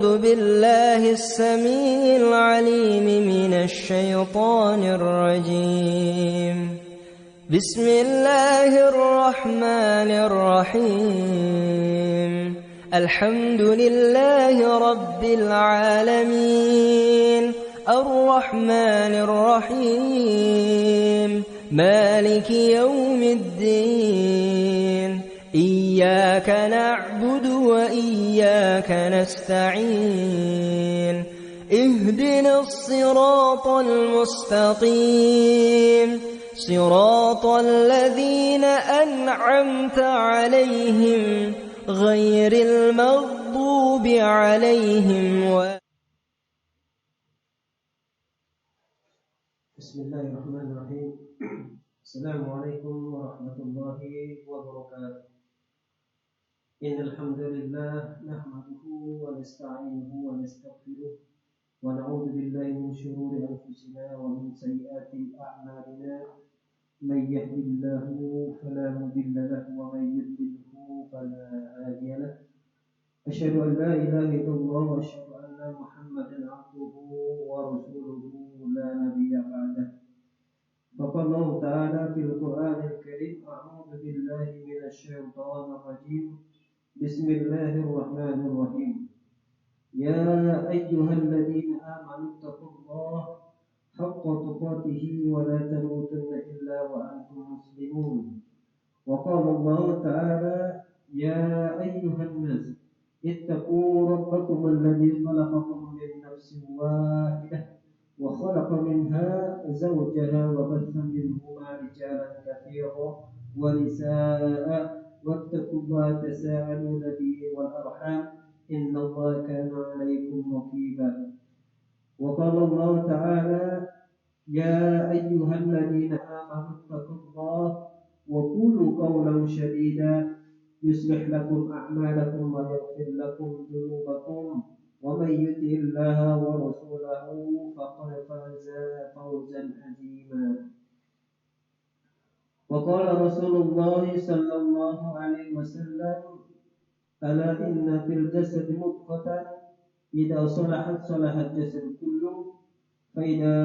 أعوذ بالله السميع العليم من الشيطان الرجيم. بسم الله الرحمن الرحيم. الحمد لله رب العالمين الرحمن الرحيم مالك يوم الدين إياك نعبد وإياك نستعين اهدنا الصراط المستقيم صراط الذين أنعمت عليهم غير المغضوب عليهم بسم الله الرحمن الرحيم. السلام عليكم ورحمة الله وبركاته. إن الحمد لله نحمده ونستعينه ونستغفره ونعوذ بالله من شرور أنفسنا ومن سيئات أعمالنا. من يهد الله فلا مضل له ومن يضلله فلا هادي له. أشهد أن لا إله إلا الله وأشهد أن محمدا عبده ورسوله لا نبي بعده. فقال الله تعالى في القرآن الكريم: أعوذ بالله من الشيطان الرجيم. بسم الله الرحمن الرحيم. يا أيها الذين آمنوا اتقوا الله حق تقاته ولا تموتن إلا وأنتم مسلمون. وقال الله تعالى: يا أيها الناس اتقوا ربكم الذي خلقكم من نفس واحدة وخلق منها زوجها وبث منهما رجالا كثيرا ونساء واتقوا الله تساءلون به والأرحام إن الله كان عليكم رقيبا. وقال الله تعالى: يا أيها الذين آمنوا اتقوا الله وقولوا قولا سديدا يصلح لكم أعمالكم ويغفر لكم ذنوبكم ومن يطع الله ورسوله فقد فاز فوزا عظيما. وقال رسول الله صلى الله عليه وسلم: ألا إن في الجسد مضغة إذا صلحت صلح الجسد كله فإذا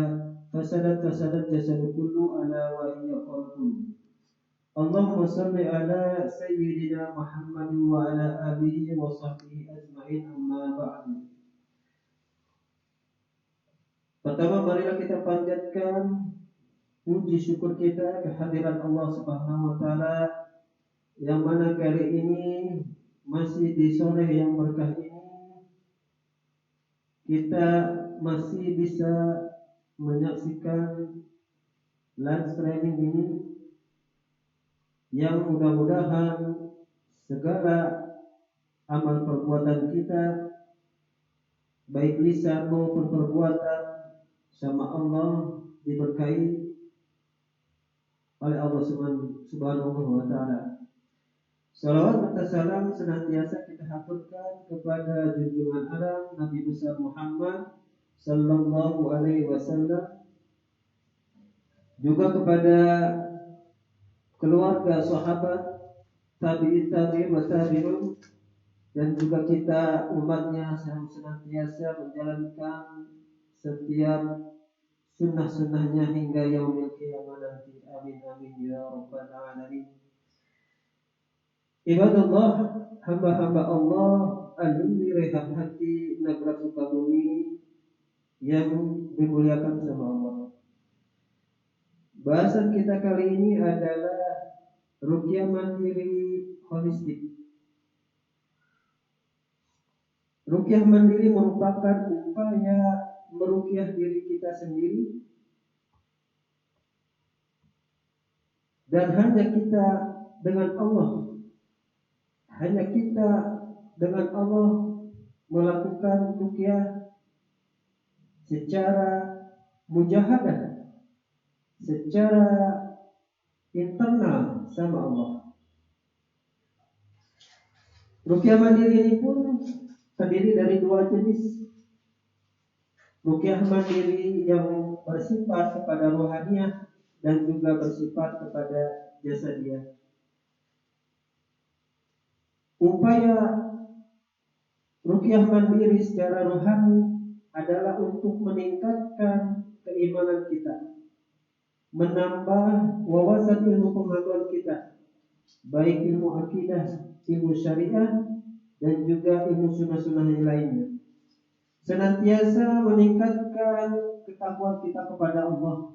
فسدت فسد الجسد كله ألا وهي قلب. اللهم صل على سيدنا محمد وعلى آله وصحبه أجمعين. أما بعد. Pertama, marilah kita panjatkan puji syukur kita kehadiran Allah Subhanahu wa taala yang mana kali ini masih di sore yang berkah ini kita masih bisa menyaksikan live streaming ini yang mudah-mudahan segala amal perbuatan kita baik lisan maupun perbuatan sama Allah diberkahi oleh Allah Subhanahu wa taala. Salawat serta salam senantiasa kita haturkan kepada junjungan alam Nabi besar Muhammad sallallahu alaihi wasallam, juga kepada keluarga, sahabat, tabi'in wa tabi'un, dan juga kita umatnya yang senantiasa menjalankan setiap sunnah-sunnahnya hingga yaumil qiyamah nanti. Amin amin ya rabbal alamin. Ibadallah, hamba-hamba Allah, alumni Rehab Hati Nagrak Sukabumi yang dimuliakan sama Allah. Bahasan kita kali ini adalah ruqyah mandiri holistik. Ruqyah mandiri merupakan upaya meruqyah diri kita sendiri, dan hanya kita dengan Allah melakukan ruqyah secara mujahadah, secara internal sama Allah. Ruqyah mandiri ini pun terdiri dari dua jenis. Ruqyah mandiri yang bersifat kepada rohaniah dan juga bersifat kepada jasadiah. Upaya Ruqyah mandiri secara rohani adalah untuk meningkatkan keimanan kita, menambah wawasan ilmu pengetahuan kita, baik ilmu akidah, ilmu syariah, dan juga ilmu sunnah-sunnah yang lainnya. Senantiasa meningkatkan ketakwaan kita kepada Allah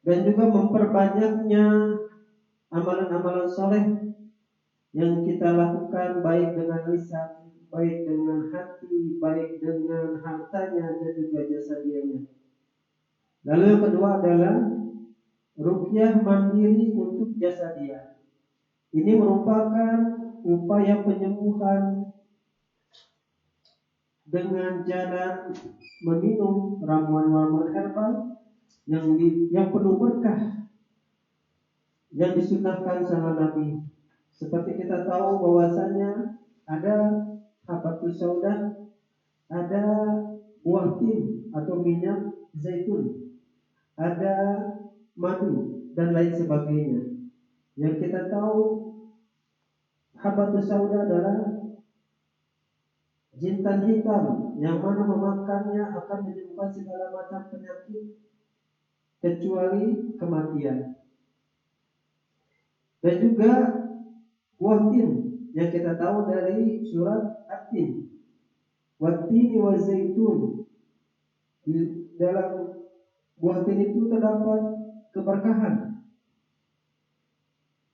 dan juga memperbanyaknya amalan-amalan soleh yang kita lakukan, baik dengan lisan, baik dengan hati, baik dengan hartanya dan juga jasadianya. Lalu yang kedua adalah ruqyah mandiri untuk jasadiah. Ini merupakan upaya penyembuhan dengan jalan meminum ramuan-ramuan herbal yang penuh berkah yang disunahkan sama Nabi. Seperti kita tahu bahwasanya ada habatus sauda, ada buah tin atau minyak zaitun, ada madu dan lain sebagainya. Yang kita tahu habatus sauda adalah jintan hitam yang mana memakannya akan menyembuhkan segala macam penyakit kecuali kematian. Dan juga buah tin yang kita tahu dari surat At-Tin, wat-tini wa zaitun. Di dalam buah tin itu terdapat keberkahan.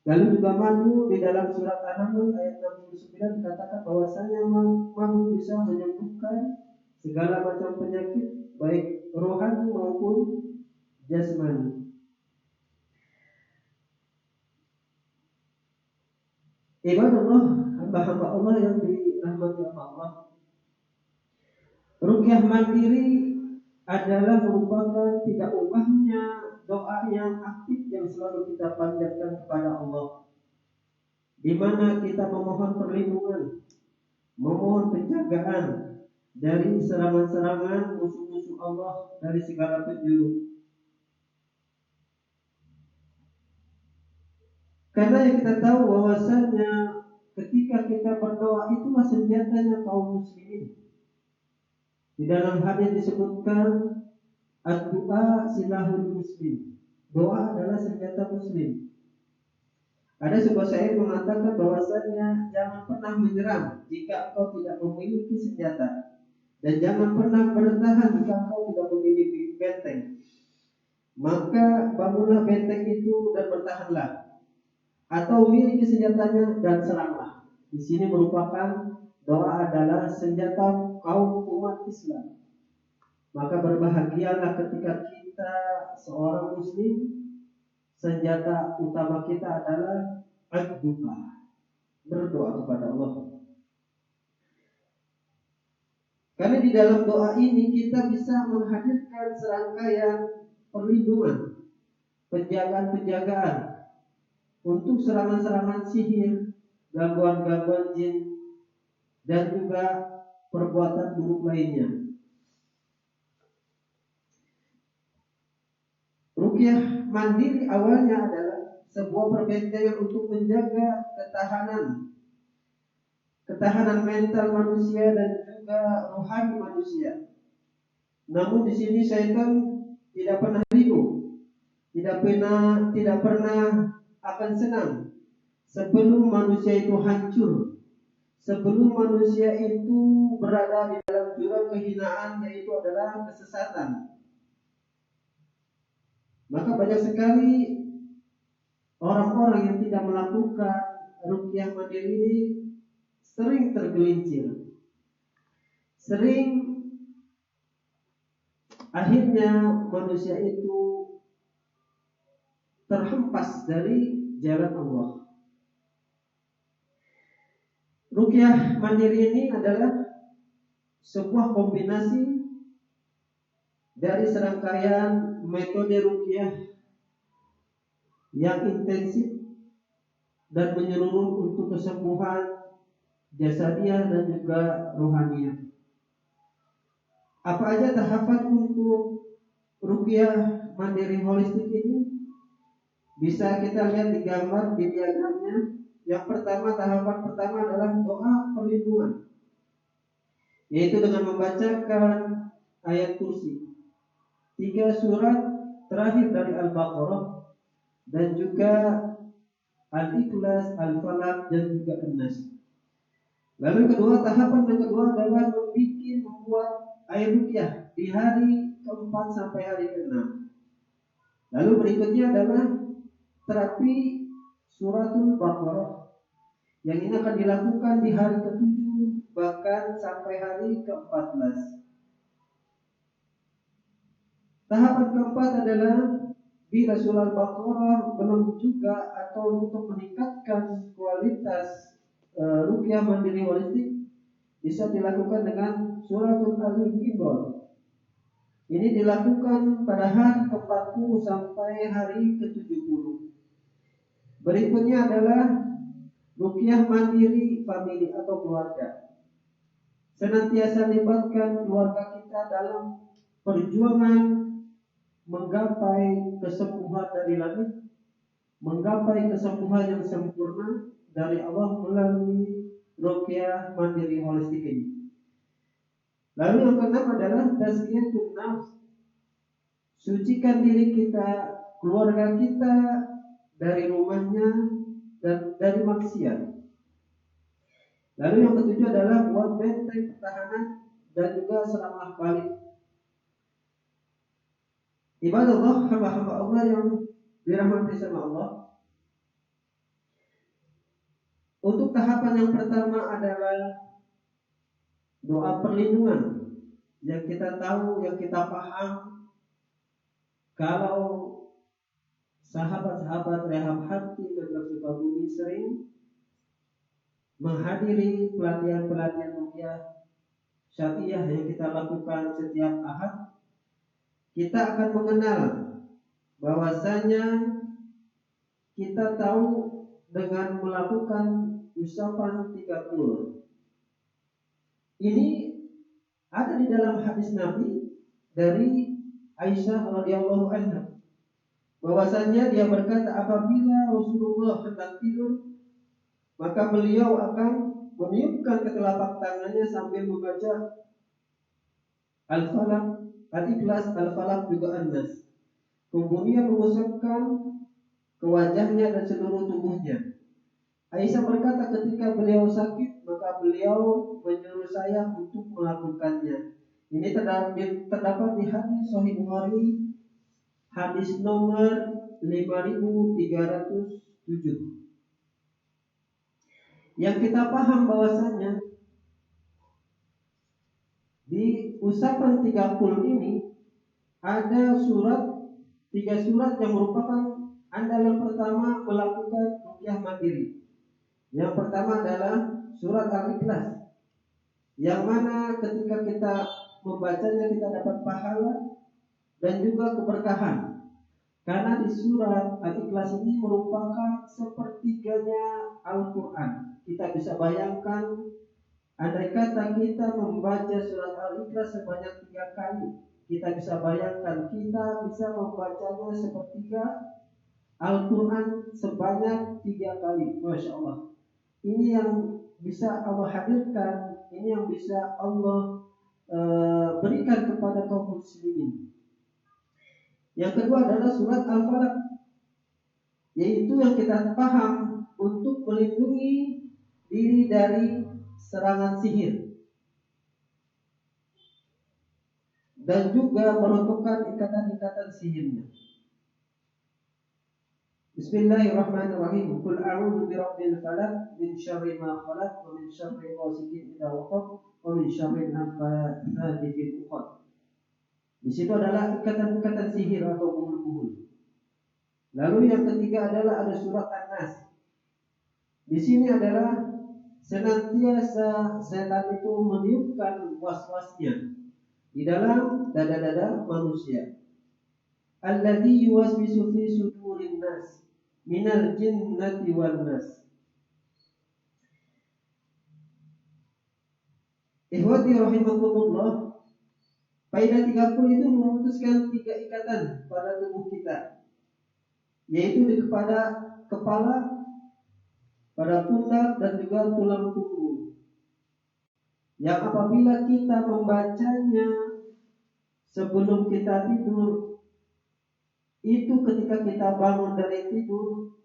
Lalu juga madu, di dalam surat An-Nahl ayat 69 dikatakan bahwasanya madu bisa menyembuhkan segala macam penyakit baik rohani maupun jasmani. Ibadallah, hamba-hamba Allah yang dirahmati Allah, ruqyah mandiri adalah merupakan tidak ubahnya doa yang aktif yang selalu kita panjatkan kepada Allah, di mana kita memohon perlindungan, memohon penjagaan dari serangan-serangan musuh-musuh Allah dari segala penjuru. Karena yang kita tahu bahwasanya ketika kita berdoa itulah senjatanya kaum muslimin. Di dalam hadis disebutkan ad-du'a silahul muslim. Doa adalah senjata muslim. Ada sebuah syair mengatakan bahwasanya jangan pernah menyerang jika engkau tidak memiliki senjata, dan jangan pernah bertahan jika engkau tidak memiliki benteng. Maka bangunlah benteng itu dan bertahanlah, atau miliki senjatanya dan seranglah. Di sini merupakan doa adalah senjata kaum umat Islam. Maka berbahagialah ketika kita seorang muslim, senjata utama kita adalah ad-du'a, berdoa kepada Allah. Karena di dalam doa ini kita bisa menghadirkan serangkaian perlindungan, penjagaan-penjagaan untuk serangan-serangan sihir, gangguan-gangguan jin, dan juga perbuatan buruk lainnya. Ruqyah mandiri awalnya adalah sebuah perbentengan untuk menjaga ketahanan mental manusia dan juga rohani manusia. Namun di sini syaitan tidak pernah ridho, tidak pernah akan senang sebelum manusia itu hancur, sebelum manusia itu berada di dalam jurang kehinaan, yaitu adalah kesesatan. Maka banyak sekali orang-orang yang tidak melakukan ruqyah mandiri ini sering tergelincir, sering akhirnya manusia itu terhempas dari jalan Allah. Ruqyah mandiri ini adalah sebuah kombinasi dari serangkaian metode ruqyah yang intensif dan menyeluruh untuk kesembuhan jasadiah dan juga rohaniah. Apa aja tahapan untuk ruqyah mandiri holistik ini? Bisa kita lihat di gambar di diagramnya. Yang pertama, tahapan pertama adalah doa perlindungan, yaitu dengan membacakan ayat kursi, 3 surat terakhir dari Al-Baqarah, dan juga Al-Ikhlas, Al-Falaq, dan juga An-Nas. Lalu tahapan yang kedua adalah membuat air ruqyah di hari keempat sampai hari keenam. Lalu berikutnya adalah terapi suratul Baqarah, yang ini akan dilakukan di hari ke-7 bahkan sampai hari ke-14. Tahapan keempat adalah bila surah Al-Baqarah belum juga atau untuk meningkatkan kualitas ruqyah mandiri holistik, bisa dilakukan dengan suratul Al-Imran. Ini dilakukan pada hari ke-40 sampai hari ke-70. Berikutnya adalah ruqyah mandiri famili atau keluarga. Senantiasa libatkan keluarga kita dalam perjuangan menggapai kesembuhan dari langit, menggapai kesembuhan yang sempurna dari Allah melalui ruqyah mandiri holistik ini. Lalu yang keenam adalah tazkiyatun nafs. Sucikan diri kita, keluarga kita dari rumahnya dan dari maksiat. Lalu yang ketujuh adalah buat benteng pertahanan dan juga serangan balik. Ibadah Allah, hamba-hamba Allah yang dirahmati sama Allah. Untuk tahapan yang pertama adalah doa perlindungan, yang kita tahu, yang kita paham, kalau sahabat-sahabat Rehab Hati Madrasah Sukabumi sering menghadiri pelatihan-pelatihan ruqyah syariah yang kita lakukan setiap Ahad, kita akan mengenal bahwasanya kita tahu dengan melakukan usapan 30. Ini ada di dalam hadis Nabi dari Aisyah radhiyallahu anha, bahwasanya dia berkata apabila Rasulullah hendak tidur, maka beliau akan meniupkan ke telapak tangannya sambil membaca Al-Falaq, Al-Ikhlas, Al-Falaq juga An-Nas. Kemudian mengusapkan ke wajahnya dan seluruh tubuhnya. Aisyah berkata ketika beliau sakit, maka beliau menyuruh saya untuk melakukannya. Ini terdapat di hadis Sahih Bukhari, hadis nomor 5307. Yang kita paham bahwasanya di usapan 30 ini ada 3 surat yang merupakan andalan pertama melakukan ruqyah mandiri. Yang pertama adalah surat Al-Ikhlas, yang mana ketika kita membacanya kita dapat pahala dan juga keberkahan. Karena di surat Al-Ikhlas ini merupakan sepertiganya Al-Quran. Kita bisa bayangkan, andai kata kita membaca surat Al-Ikhlas sebanyak 3 kali, kita bisa bayangkan kita bisa membacanya sepertiga Al-Quran sebanyak 3 kali. Masya Allah. Ini yang bisa Allah hadirkan, ini yang bisa Allah berikan kepada kaum muslimin. Yang kedua adalah surat Al-Falaq, yaitu yang kita paham untuk melindungi diri dari serangan sihir dan juga meruntuhkan ikatan-ikatan sihirnya. Bismillahirrahmanirrahim. Qul a'udzu birabbil falaq min syarri ma khalaq wa min syarri ghasiqin idza waqab wa min syarri naffaatsati fil 'uqad. Di situ adalah ikatan-ikatan sihir atau buhul-buhul. Lalu yang ketiga adalah ada surat An-Nas. Di sini adalah senantiasa setan itu meniupkan was-wasnya di dalam dada-dada manusia. Alladzi yuwaswisu fi sudurin nas minal jinnati wan nas. Ikhwati rahimakumullah, faedah 30 itu memutuskan 3 ikatan pada tubuh kita, yaitu kepada kepala, pada pundak dan juga tulang punggung, yang apabila kita membacanya sebelum kita tidur, itu ketika kita bangun dari tidur,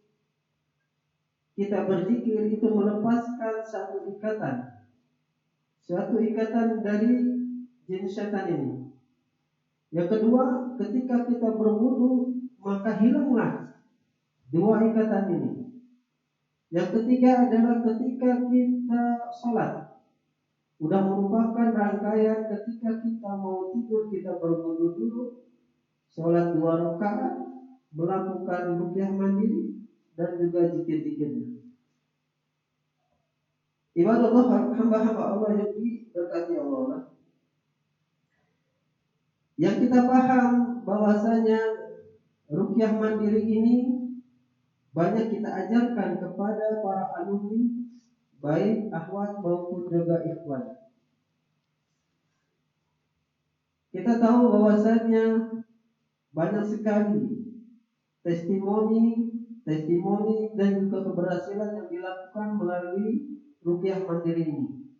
kita berzikir, itu melepaskan suatu ikatan dari jin setan ini. Yang kedua, ketika kita berwudu, maka hilanglah dua ikatan ini. Yang ketiga adalah ketika kita sholat, udah merupakan rangkaian ketika kita mau tidur, kita berwudu dulu, sholat 2 rakaat, melakukan ruqyah mandiri dan juga zikir-zikirnya. Ibadallah, hamba-hamba Allah yang diberkati Allah, yang kita paham bahwasanya ruqyah mandiri ini banyak kita ajarkan kepada para alumni, baik akhwat maupun juga ikhwan. Kita tahu bahwasanya banyak sekali testimoni dan juga keberhasilan yang dilakukan melalui ruqyah mandiri ini.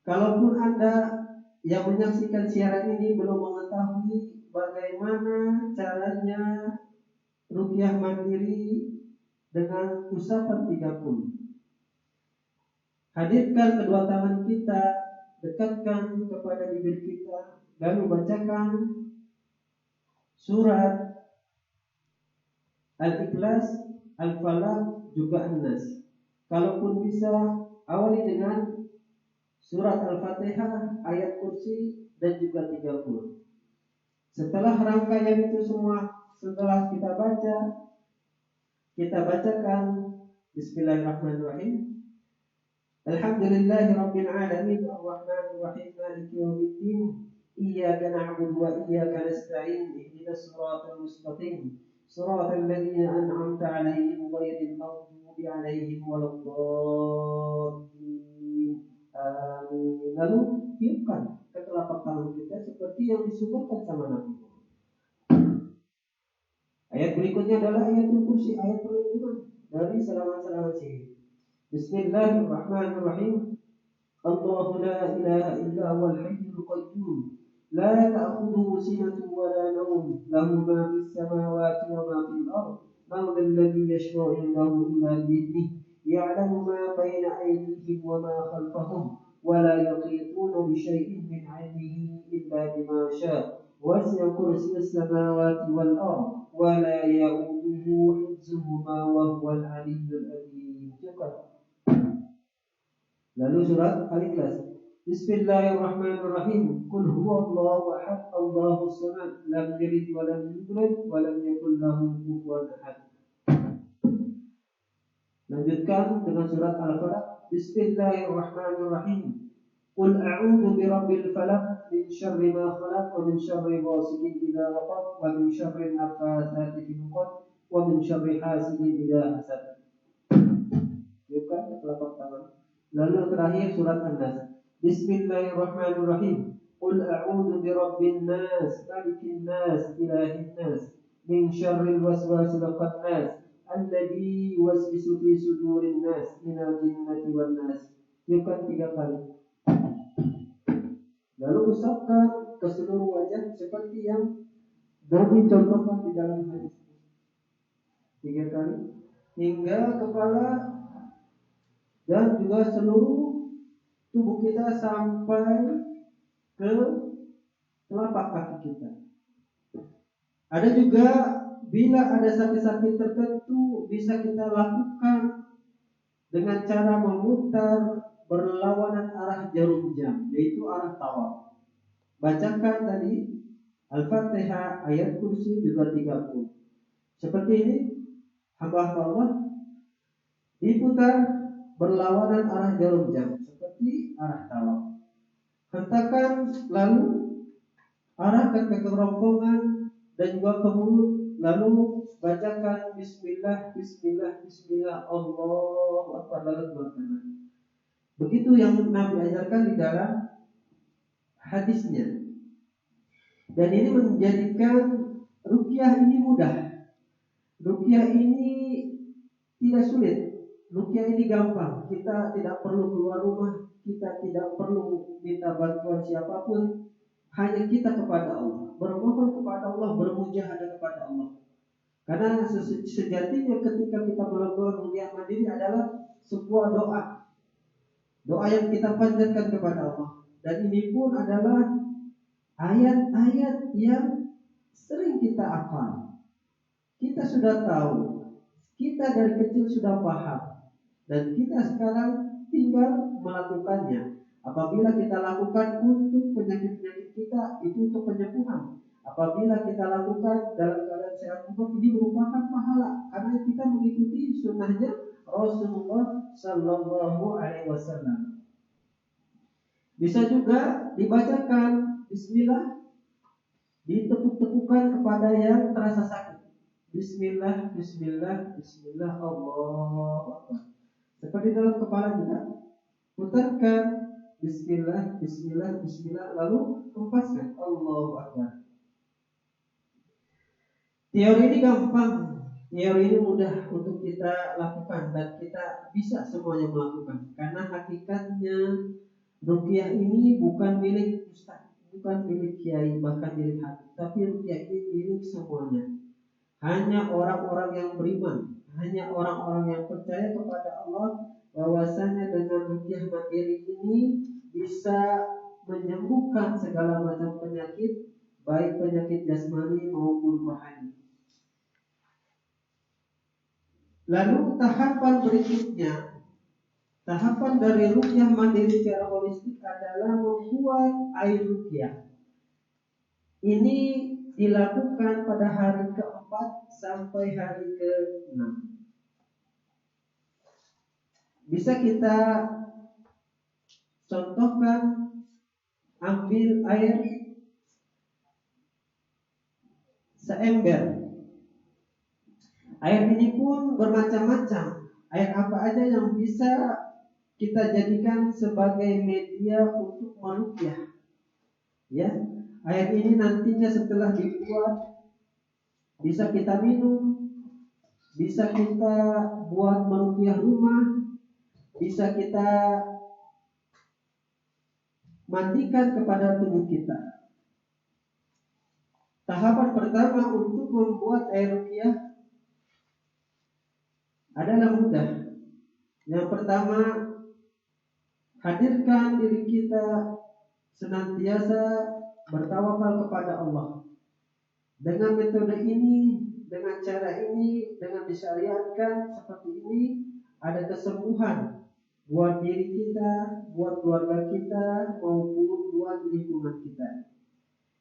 Kalaupun Anda yang menyaksikan siaran ini belum mengetahui bagaimana caranya ruqyah mandiri dengan usapan 30, hadirkan kedua tangan kita, dekatkan kepada bibir kita, lalu bacakan surat Al-Ikhlas, Al-Falaq, juga An-Nas. Kalaupun bisa, awali dengan surat Al-Fatihah, ayat kursi, dan juga 30. Setelah rangkaian itu semua, setelah kita baca, kita bacakan Bismillahirrahmanirrahim. Alhamdulillahi Rabbil Alamin, Ar-Rahmanir Rahim, Maliki Yawmiddin, Iyyaka na'budu wa iyyaka nasta'in, ihdinas siratal mustaqim, siratal ladzina an'amta 'alaihim ghairil maghdubi 'alaihim waladdallin. Amin. Lalu tiupkan ke telapak tangan kita seperti yang disunnahkan sama Nabi. Ayat berikutnya adalah ayat kursi, ayat perlindungan dari serangan-serangan sihir. Bismillahirrahmanirrahim. Allahu la ilaha illa huwal hayyul qayyum, la ta'khudhuhu sinatun wa la nawm, lahu ma fis samawati wa ma fil ardh, man dhal ladzi yashfa'u 'indahu illa bi'idhnihi, ya'lamu ma bayna aydihim wa ma khalfahum, wa la yuhituna bi shay'in min 'ilmihi illa bima sha'a, wasi'a kursiyyuhu as-samawati wal ardh, wa la ya'uduhu hifdzuhuma wa huwal 'aliyyul 'azim. Lalu surat Al-Ikhlas. Bismillahirrahmanirrahim. Qul huwallahu ahad, Allahus samad, lam yalid wa lam yulad wa lam yakul lahu kufuwan ahad. Lanjutkan dengan surat Al-Falaq. Bismillahirrahmanirrahim. Qul a'udzu birabbil falaq, min syarri ma khalaq, wa min syarri ghasiqin idza waqab, wa min syarri nafatsati fil 'uqad, wa min syarri hasidin idza hasad. Bukan telapak tangan. Lalu terakhir surat An-Nas. Bismillahirrahmanirrahim. Qul a'udzu birabbin nas, malikin nas, ilahin nas, min syarril waswasil khannas, alladzi yuwaswisu fi sudurin nas, minal jinnati wan nas. Bukan 3 kali. Lalu usapkan ke seluruh wajah seperti yang dicontohkan di dalam hadis. 3 kali hingga kepala dan juga seluruh tubuh kita sampai ke telapak kaki kita. Ada juga bila ada sakit-sakit tertentu bisa kita lakukan dengan cara memutar berlawanan arah jarum jam, yaitu arah tawaf. Bacakan tadi Al-Fatihah, ayat kursi juga 30. Seperti ini hamba Allah diputar berlawanan arah jarum jam seperti arah tawaf. Hentakan lalu arahkan ke kerongkongan dan juga ke mulut, lalu bacakan Bismillah, Bismillah, Bismillah, Allahu Akbar, lalu keluarkan. Begitu yang Nabi ajarkan di dalam hadisnya. Dan ini menjadikan ruqyah ini mudah. Ruqyah ini tidak sulit. Ruqyah ini gampang. Kita tidak perlu keluar rumah, kita tidak perlu minta bantuan siapapun. Hanya kita kepada Allah, bermohon kepada Allah, bermujahadah kepada Allah. Karena sejatinya ketika kita melakukan ruqyah mandiri adalah sebuah doa. Doa yang kita panjatkan kepada Allah. Dan ini pun adalah ayat-ayat yang sering kita hafal. Kita sudah tahu, kita dari kecil sudah paham, dan kita sekarang tinggal melakukannya. Apabila kita lakukan untuk penyakit-penyakit kita, itu untuk penyembuhan. Apabila kita lakukan dalam keadaan sehat tubuh, ini merupakan pahala karena kita mengikuti sunnahnya Rasulullah Sallallahu Alaihi Wasallam. Bisa juga dibacakan Bismillah, ditepuk-tepukkan kepada yang terasa sakit. Bismillah, Bismillah, Bismillah, Allahu Akbar. Seperti dalam kepala juga, putarkan Bismillah, Bismillah, Bismillah, lalu hempaskan Allahu Akbar. Teori ini gampang, teori ini mudah untuk kita lakukan dan kita bisa semuanya melakukan. Karena hakikatnya ruqyah ini bukan milik ustaz, bukan milik kiai, bahkan milik habib, tapi ruqyah ini milik semuanya. Hanya orang-orang yang beriman, hanya orang-orang yang percaya kepada Allah, bahwasanya dengan ruqyah mandiri ini bisa menyembuhkan segala macam penyakit, baik penyakit jasmani maupun rohani. Lalu tahapan berikutnya, tahapan dari ruqyah mandiri secara holistik adalah membuat air ruqyah. Ini dilakukan pada hari ke-4 sampai hari ke-6. Bisa kita contohkan, ambil air seember. Air ini pun bermacam-macam. Air apa aja yang bisa kita jadikan sebagai media untuk meruqyah. Ya, air ini nantinya setelah dibuat bisa kita minum, bisa kita buat meruqyah rumah, bisa kita mandikan kepada tubuh kita. Tahapan pertama untuk membuat air ruqyah adalah mudah. Yang pertama, hadirkan diri kita senantiasa bertawakal kepada Allah. Dengan metode ini, dengan cara ini, dengan disyariatkan seperti ini, ada kesembuhan buat diri kita, buat keluarga kita, maupun buat lingkungan kita.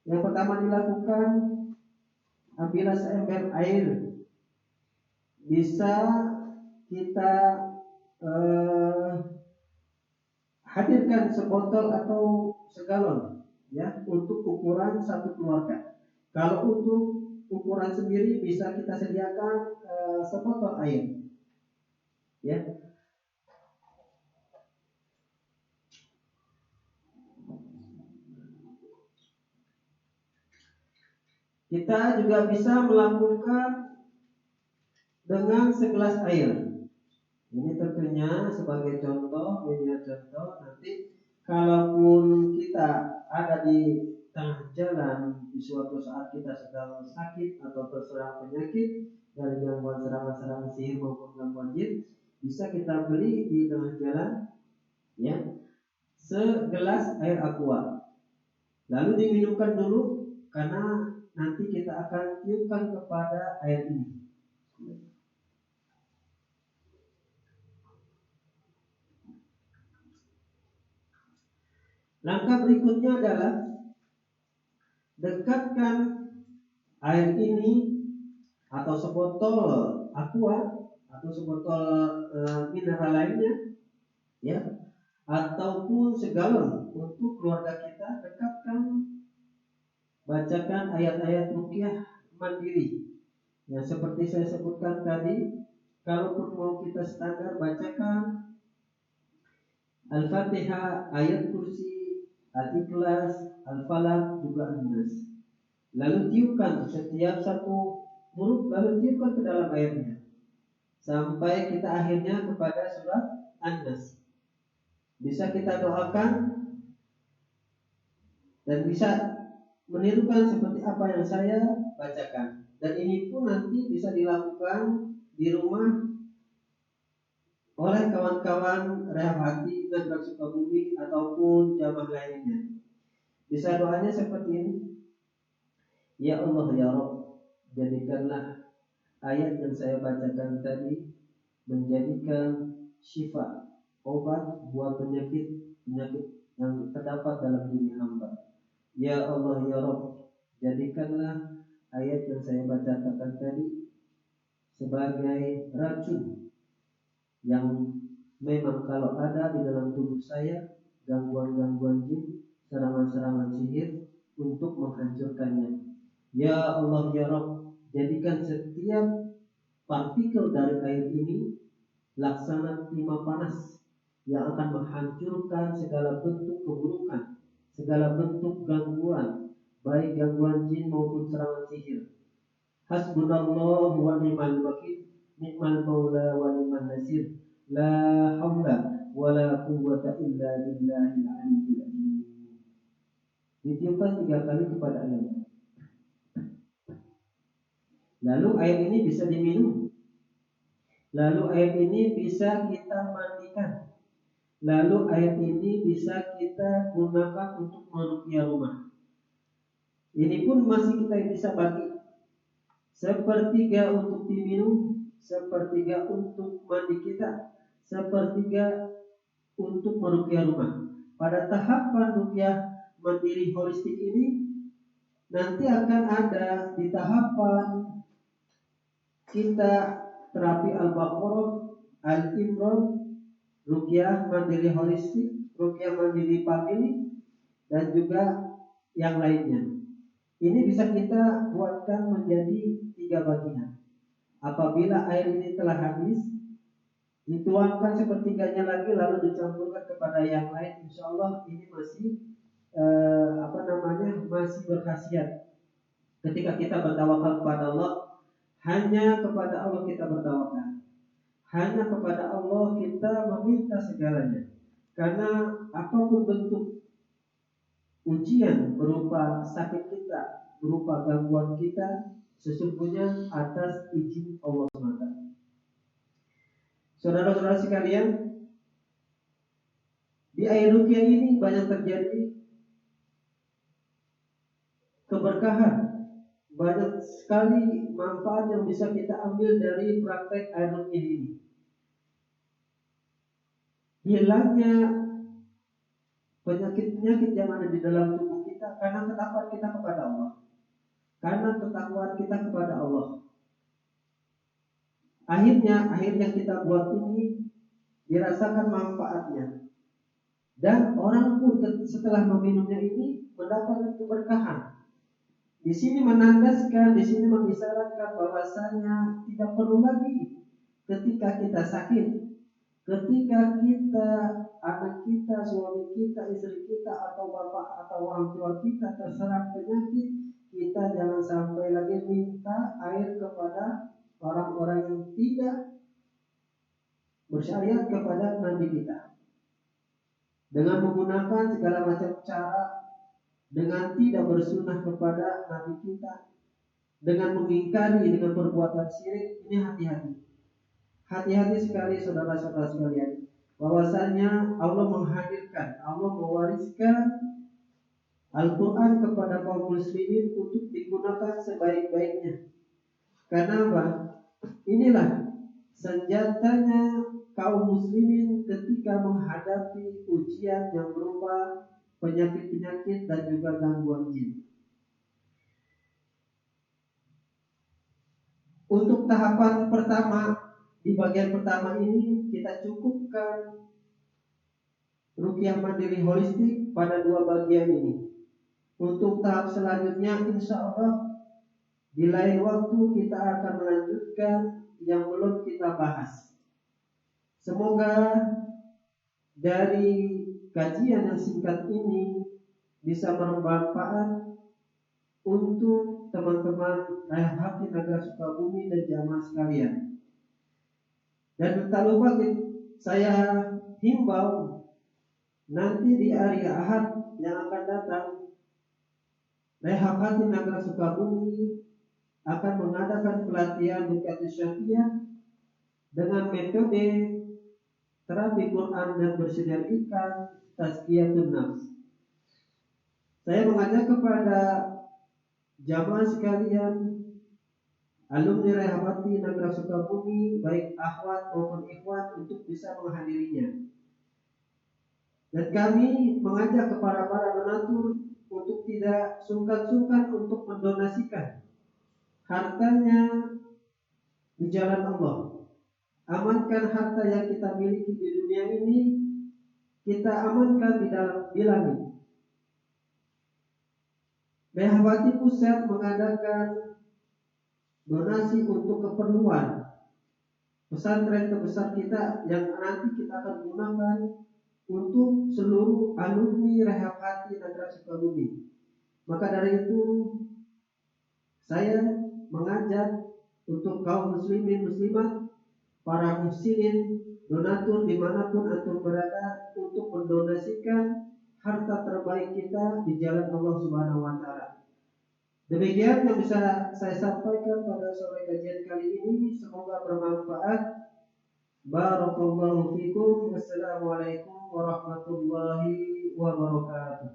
Yang pertama dilakukan, ambillah seember air. Bisa kita hadirkan sebotol atau segalon, ya, untuk ukuran satu keluarga. Kalau untuk ukuran sendiri bisa kita sediakan sebotol air, ya. Kita juga bisa melakukan dengan segelas air. Ini tentunya sebagai contoh, media contoh. Nanti kalaupun kita ada di tengah jalan, di suatu saat kita sedang sakit atau terserang penyakit dari gangguan serangan-serangan sihir maupun gangguan jin, bisa kita beli di tengah jalan, ya, segelas air aqua. Lalu diminumkan dulu, karena nanti kita akan tiupkan kepada air ini. Langkah berikutnya adalah dekatkan air ini atau sebotol aqua atau sebotol mineral lainnya, ya, ataupun segalon untuk keluarga kita. Dekatkan, bacakan ayat-ayat ruqyah mandiri. Ya, seperti saya sebutkan tadi, kalaupun mau kita standar, bacakan Al-Fatihah, ayat kursi, Al-Ikhlas, Al-Falaq, juga An-Nas. Lalu tiupkan setiap satu huruf, lalu tiupkan ke dalam airnya sampai kita akhirnya kepada surat An-Nas. Bisa kita doakan dan bisa menirukan seperti apa yang saya bacakan. Dan ini pun nanti bisa dilakukan di rumah oleh kawan-kawan Rehab Hati, Nagrak Sukabumi ataupun jamaah lainnya. Bisa doanya seperti ini. Ya Allah ya Rabb, jadikanlah ayat yang saya bacakan tadi menjadikan syifa, obat buat penyakit yang terdapat dalam diri hamba. Ya Allah ya Rabb, jadikanlah ayat yang saya bacakan tadi sebagai racun yang memang kalau ada di dalam tubuh saya gangguan-gangguan jin, serangan-serangan sihir untuk menghancurkannya. Ya Allah ya Rabb, jadikan setiap partikel dari air ini laksana timah panas yang akan menghancurkan segala bentuk keburukan, segala bentuk gangguan, baik gangguan jin maupun serangan sihir. Hasbunallah wa ni'mal wakil, ni'mal maula wa ni'mal nasir. La haula wa la quwwata illa billahil aliyyil azim. Ditiupkan 3 kali kepada air. Lalu air ini bisa diminum. Lalu air ini bisa kita mandikan. Lalu air ini bisa kita gunakan untuk meruqyah rumah. Ini pun masih kita bisa bagi. Sepertiga untuk diminum, sepertiga untuk mandi kita, sepertiga untuk meruqyah rumah. Pada tahapan ruqyah mandiri holistik ini nanti akan ada di tahapan kita terapi Al-Baqarah, Al-Imran, ruqyah mandiri holistik, ruqyah mandiri family, dan juga yang lainnya. Ini bisa kita buatkan menjadi 3 bagian. Apabila air ini telah habis, dituangkan sepertiganya lagi lalu dicampurkan kepada yang lain. Insya Allah ini masih masih berkhasiat. Ketika kita bertawakal kepada Allah, hanya kepada Allah kita bertawakal. Hanya kepada Allah kita meminta segalanya. Karena apapun bentuk ujian berupa sakit kita, berupa gangguan kita, sesungguhnya atas izin Allah SWT. Saudara-saudara sekalian, di air ruqyah ini banyak terjadi keberkahan. Banyak sekali manfaat yang bisa kita ambil dari praktek air ruqyah ini. Hilangnya penyakit-penyakit yang ada di dalam tubuh kita karena ketakwaan kita kepada Allah. Karena ketakwaan kita kepada Allah. Akhirnya yang kita buat ini dirasakan manfaatnya. Dan orang pun setelah meminumnya ini mendapatkan keberkahan. Di sini menandaskan, di sini mengisyaratkan bahwasanya tidak perlu lagi ketika kita sakit, ketika kita, anak kita, suami kita, istri kita, atau bapak atau orang tua kita terserang penyakit, kita jangan sampai lagi minta air kepada orang-orang yang tidak bersyariat kepada Nabi kita. Dengan menggunakan segala macam cara, dengan tidak bersunah kepada Nabi kita, dengan mengingkari, dengan perbuatan syirik, ini hati-hati. Hati-hati sekali saudara-saudara sekalian, bahwasanya Allah menghadirkan, Allah mewariskan Al-Quran kepada kaum muslimin untuk digunakan sebaik-baiknya. Karena apa? Inilah senjatanya kaum muslimin ketika menghadapi ujian yang berupa penyakit-penyakit dan juga gangguan jin. Untuk tahapan pertama, di bagian pertama ini kita cukupkan ruqyah mandiri holistik pada 2 bagian ini. Untuk tahap selanjutnya insya Allah di lain waktu kita akan melanjutkan yang belum kita bahas. Semoga dari kajian yang singkat ini bisa bermanfaat untuk teman-teman Rehab Hati Nagrak Sukabumi dan jamaah sekalian. Dan tak lupa saya himbau nanti di hari Ahad yang akan datang, Rehapati Nagara Sukabumi akan mengadakan pelatihan Bukatus Syafiyah dengan metode terapi Quran dan bersinergikan tazkiyatun nafs. Saya mengajak kepada jamaah sekalian, alumni Rehapati Nagara Sukabumi, baik akhwat maupun ikhwan, untuk bisa menghadirinya. Dan kami mengajak kepada para donatur untuk tidak sungkan-sungkan untuk mendonasikan hartanya di jalan Allah. Amankan harta yang kita miliki di dunia ini, kita amankan di langit. Rehapati Pusat mengadakan donasi untuk keperluan pesantren terbesar kita yang nanti kita akan gunakan untuk seluruh alumni Rehapati Nagara Sukabumi. Maka dari itu saya mengajak untuk kaum muslimin muslimat, para muhsinin, donatur dimanapun antum berada, untuk mendonasikan harta terbaik kita di jalan Allah Subhanahu wa Ta'ala. Demikian yang bisa saya sampaikan pada sore kajian kali ini. Semoga bermanfaat. Barakallahu fikum. Wassalamualaikum warahmatullahi wabarakatuh.